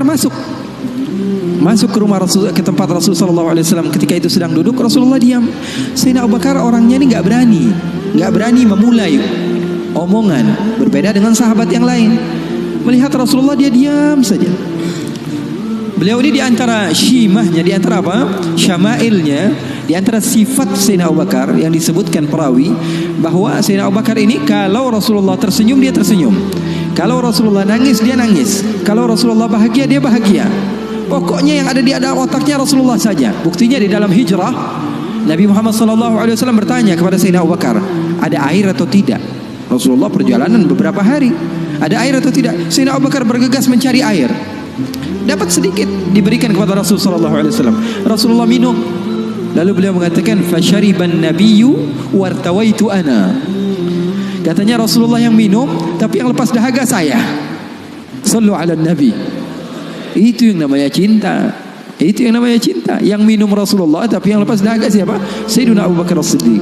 masuk ke rumah Rasul, ke tempat Rasul sallallahu alaihi wasallam. Ketika itu sedang duduk, Rasulullah diam. Sayyidina Abu Bakar orangnya ini enggak berani memulai omongan, berbeda dengan sahabat yang lain. Melihat Rasulullah, dia diam saja. Beliau ini di antara syimahnya, di antara syama'ilnya, di antara sifat Sayyidina Abu Bakar yang disebutkan perawi, bahwa Sayyidina Abu Bakar ini kalau Rasulullah tersenyum, dia tersenyum. Kalau Rasulullah nangis, dia nangis. Kalau Rasulullah bahagia, dia bahagia. Pokoknya yang ada di dalam otaknya Rasulullah saja. Buktinya di dalam hijrah, Nabi Muhammad SAW bertanya kepada Sayyidina Abu Bakar, ada air atau tidak? Rasulullah perjalanan beberapa hari, ada air atau tidak? Sayyidina Abu Bakar bergegas mencari air. Dapat sedikit, diberikan kepada Rasulullah SAW. Rasulullah minum. Lalu beliau mengatakan, fasyariban nabiyyu wartawaitu ana. Katanya Rasulullah yang minum, tapi yang lepas dahaga saya. Sallu ala nabi. Itu yang namanya cinta. Itu yang namanya cinta. Yang minum Rasulullah, tapi yang lepas dahaga siapa? Sayyidina Abu Bakar As-Siddiq.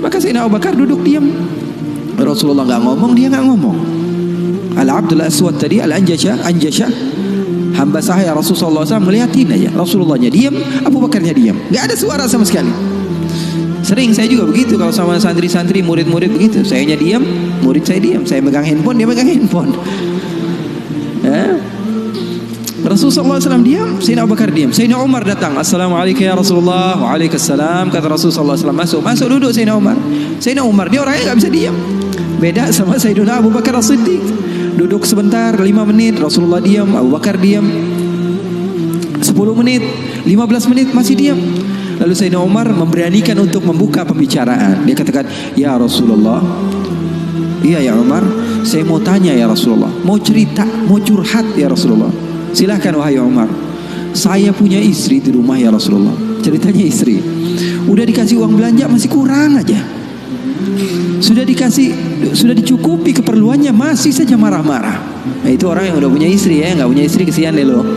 Maka Sayyidina Abu Bakar duduk diam. Rasulullah enggak ngomong, dia enggak ngomong. Al-Abdul Aswad tadi, Al-Anjasha, hamba sahaya Rasulullah SAW, melihatin aja. Rasulullahnya diam, Abu Bakarnya diam. Enggak ada suara sama sekali. Sering saya juga begitu kalau sama santri-santri, murid-murid begitu. Sayanya diam, murid saya diam. Saya megang handphone, dia megang handphone. Rasulullah SAW diam, Sayyidina Abu Bakar diam. Sayyidina Umar datang, Assalamualaikum ya Rasulullah. Waalaikumsalam. Kata Rasulullah SAW, masuk duduk Sayyidina Umar. Sayyidina Umar, dia orangnya gak bisa diam. Beda sama Sayyidina Abu Bakar As-Siddiq. Duduk sebentar, 5 menit, Rasulullah diam, Abu Bakar diam. 10 menit, 15 menit masih diam. Lalu Sayyidina Umar memberanikan untuk membuka pembicaraan. Dia katakan, ya Rasulullah, iya ya Umar, saya mau tanya ya Rasulullah, mau cerita, mau curhat ya Rasulullah. Silahkan wahai Umar. Saya punya istri di rumah ya Rasulullah. Ceritanya istri, udah dikasih uang belanja masih kurang aja. Sudah dicukupi keperluannya, masih saja marah-marah. Nah, itu orang yang udah punya istri ya. Nggak punya istri kesian deh lo.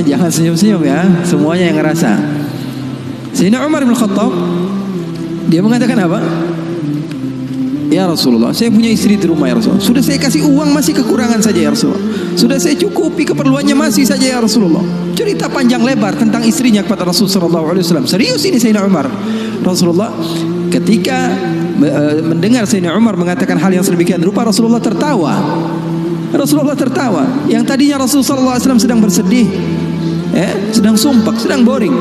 Jangan senyum-senyum ya. Semuanya yang ngerasa. Sayyidina Umar bin Khattab, dia mengatakan apa? Ya Rasulullah, saya punya istri di rumah ya Rasulullah. Sudah saya kasih uang masih kekurangan saja ya Rasulullah. Sudah saya cukupi keperluannya masih saja ya Rasulullah. Cerita panjang lebar tentang istrinya kepada Rasulullah SAW. Serius ini Sayyidina Umar. Rasulullah ketika mendengar Sayyidina Umar mengatakan hal yang sedemikian rupa, Rasulullah tertawa. Rasulullah tertawa. Yang tadinya Rasulullah SAW sedang bersedih, sedang sumpah, sedang boring.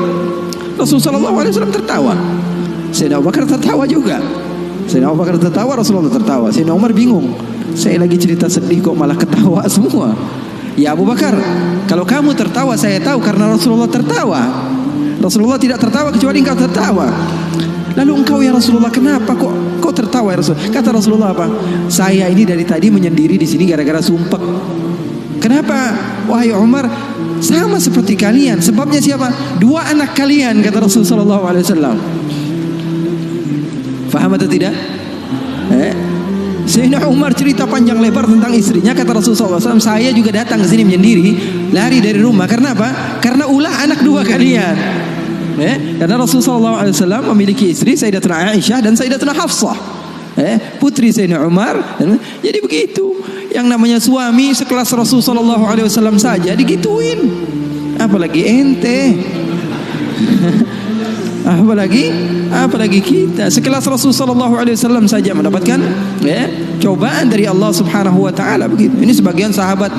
Rasulullah SAW tertawa. Sayyidina Abu Bakar tertawa juga. Sayyidina Abu Bakar tertawa, Rasulullah tertawa. Sayyidina Umar bingung. Saya lagi cerita sedih kok malah ketawa semua. Ya Abu Bakar, kalau kamu tertawa saya tahu karena Rasulullah tertawa. Rasulullah tidak tertawa kecuali engkau tertawa. Lalu engkau ya Rasulullah, kenapa kok tertawa ya Rasulullah? Kata Rasulullah apa? Saya ini dari tadi menyendiri di sini gara-gara sumpek. Kenapa? Wahai Umar, sama seperti kalian. Sebabnya siapa? 2 anak kalian, kata Rasulullah SAW. Faham atau tidak? Sayyidina Umar cerita panjang lebar tentang istrinya. Kata Rasulullah SAW, saya juga datang ke sini menyendiri, lari dari rumah. Karena apa? Karena ulah anak 2 kalian. Karena Rasulullah SAW memiliki istri Sayyidatuna Aisyah dan Sayyidatuna Hafsah, putri Sayyidina Umar. Jadi begitu. Yang namanya suami sekelas Rasulullah SAW saja digituin, apalagi ente. apalagi kita sekelas Rasulullah SAW saja mendapatkan cobaan dari Allah Subhanahu wa taala begitu. Ini sebagian sahabat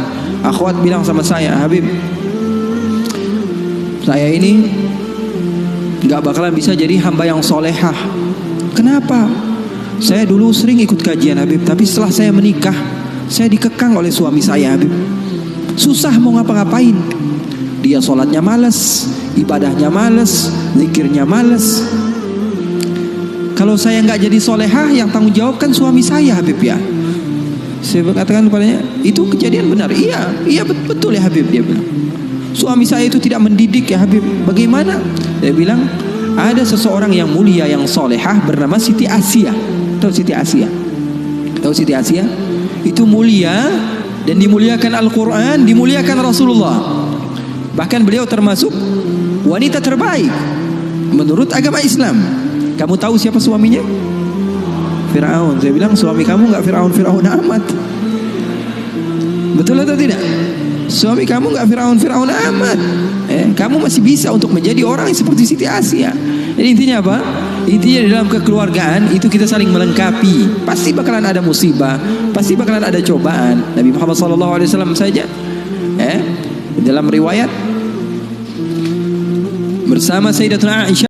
akhwat bilang sama saya, Habib, saya ini enggak bakalan bisa jadi hamba yang solehah. Kenapa? Saya dulu sering ikut kajian Habib, tapi setelah saya menikah, saya dikekang oleh suami saya Habib. Susah mau ngapa-ngapain. Dia sholatnya malas, ibadahnya malas, zikirnya malas. Kalau saya nggak jadi solehah, yang tanggung jawab kan suami saya Habib ya. Saya katakan kepadanya, itu kejadian benar. Iya betul ya Habib, dia bilang. Suami saya itu tidak mendidik ya Habib. Bagaimana? Dia bilang, ada seseorang yang mulia yang solehah bernama Siti Asia. Tahu Siti Asia? Tahu Siti Asia? Itu mulia dan dimuliakan Al-Quran, dimuliakan Rasulullah. Bahkan beliau termasuk wanita terbaik menurut agama Islam. Kamu tahu siapa suaminya? Fir'aun. Saya bilang, suami kamu nggak Fir'aun amat. Betul atau tidak? Suami kamu nggak Firaun amat. Kamu masih bisa untuk menjadi orang yang seperti Siti Asia. Jadi intinya apa? Intinya dalam kekeluargaan itu kita saling melengkapi. Pasti bakalan ada musibah, pasti bakalan ada cobaan. Nabi Muhammad SAW saja, dalam riwayat bersama Sayyidatuna Aisyah